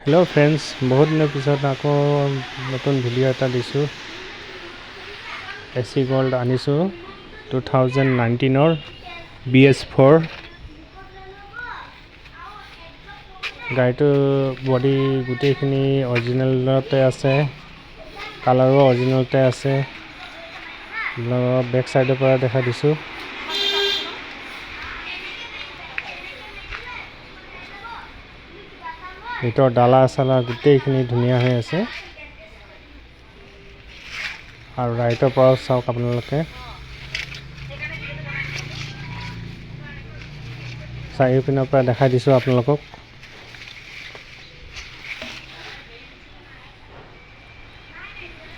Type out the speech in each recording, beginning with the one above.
Hello friends, बहुत दिन पिছত आको नतुन भिडिओ এটা দিছো। एसी गोल्ड आनिছো 2019 ৰ BS4 গাড়ীটো বডি গুটেইখিনি অৰিজিনালতে আছে, কালাৰো অৰিজিনালতে আছে। বেক সাইডৰ পৰা দেখা দিছো। ভিতৰ ডালা চালা গুটেইখিনি ধুনীয়া হৈ আছে। আৰু ৰাইটৰ পৰা চাওক আপোনালোকে চাৰিওপিনৰ পৰা দেখাই দিছো আপোনালোকক।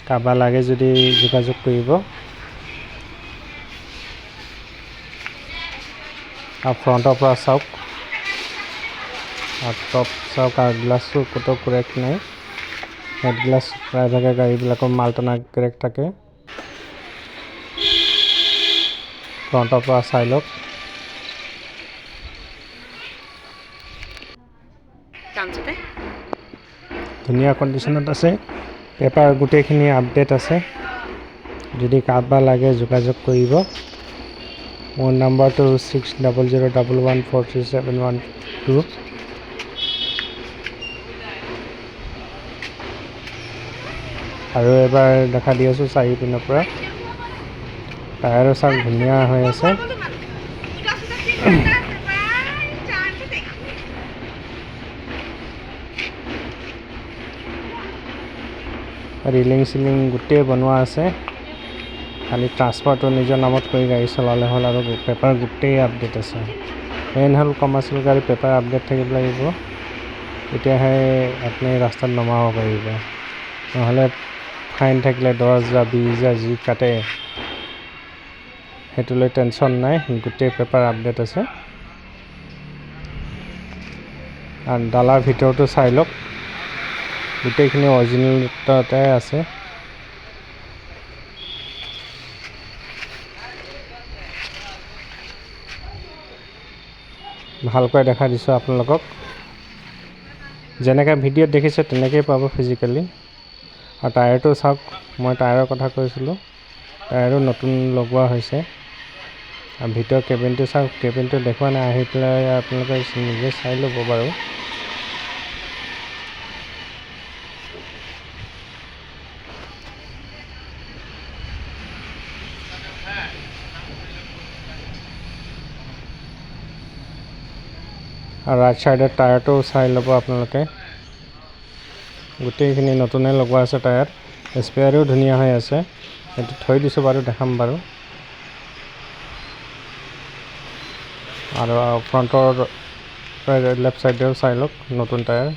কাবা লাগে যদি যোগাযোগ কৰিব। আৰু ফ্ৰণ্টৰ পৰা চাওক, আৰু টপ চাওক, আৰু গ্লাছটো কতো ক্ৰেক নাই। হেড গ্লাছ প্ৰায়ভাগে গাড়ীবিলাকৰ মালটনা ক্ৰেক থাকে। ফ্ৰণ্টৰ পৰা চাই লওক। ধুনীয়া কণ্ডিশ্যনত আছে। পেপাৰ গোটেইখিনি আপডেট আছে। যদি কাৰোবাৰ লাগে যোগাযোগ কৰিব। মোৰ নাম্বাৰটো 600111437112। আৰু এবাৰ দেখা দি আছো চাৰিওপিনৰ পৰা। টায়াৰো চাওক ধুনীয়া হৈ আছে। ৰিলিং চিলিং গোটেই বনোৱা আছে। খালি ট্ৰান্সফাৰটো নিজৰ নামত কৰি গাড়ী চলালে হ'ল। আৰু পেপাৰ গোটেই আপডেট আছে। মেইন হ'ল কমাৰ্চিয়েল গাড়ী পেপাৰ আপডেট থাকিব লাগিব, তেতিয়াহে আপুনি ৰাস্তাত নমাব পাৰিব। নহ'লে ফাইন থাকিলে 10,000 20,000 যি কাটে, সেইটো লৈ টেনশ্যন নাই। গোটেই পেপাৰ আপডেট আছে। আৰু ডালাৰ ভিতৰতো চাই লওক, গোটেইখিনি অৰিজিনেলতে আছে। ভালকৈ দেখা দিছোঁ আপোনালোকক। যেনেকৈ ভিডিঅ'ত দেখিছে তেনেকৈয়ে পাব ফিজিকেলি। আৰু টায়াৰটো চাওক, মই টায়াৰৰ কথা কৈছিলোঁ। টায়াৰো নতুন লগোৱা হৈছে। আৰু ভিতৰ কেবিনটো চাওক, কেবিনটো দেখুওৱা নাই, আহি পেলাই আপোনালোকে নিজে চাই ল'ব বাৰু। আৰু ৰাইট চাইডৰ টায়াৰটো চাই ল'ব আপোনালোকে। গোটেইখিনি নতুনে লগোৱা আছে টায়াৰ। স্পেয়াৰো ধুনীয়া হৈ আছে। সেইটো থৈ দিছোঁ বাৰু, দেখাম বাৰু। আৰু ফ্ৰণ্টৰ লেফ্ট চাইডেও চাই লওক, নতুন টায়াৰ।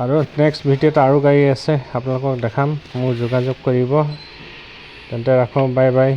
আৰু নেক্সট ভিডিঅ'ত আৰু গাড়ী আছে, আপোনালোকক দেখাম। মোৰ যোগাযোগ কৰিব। তেন্তে ৰাখোঁ, বাই বাই।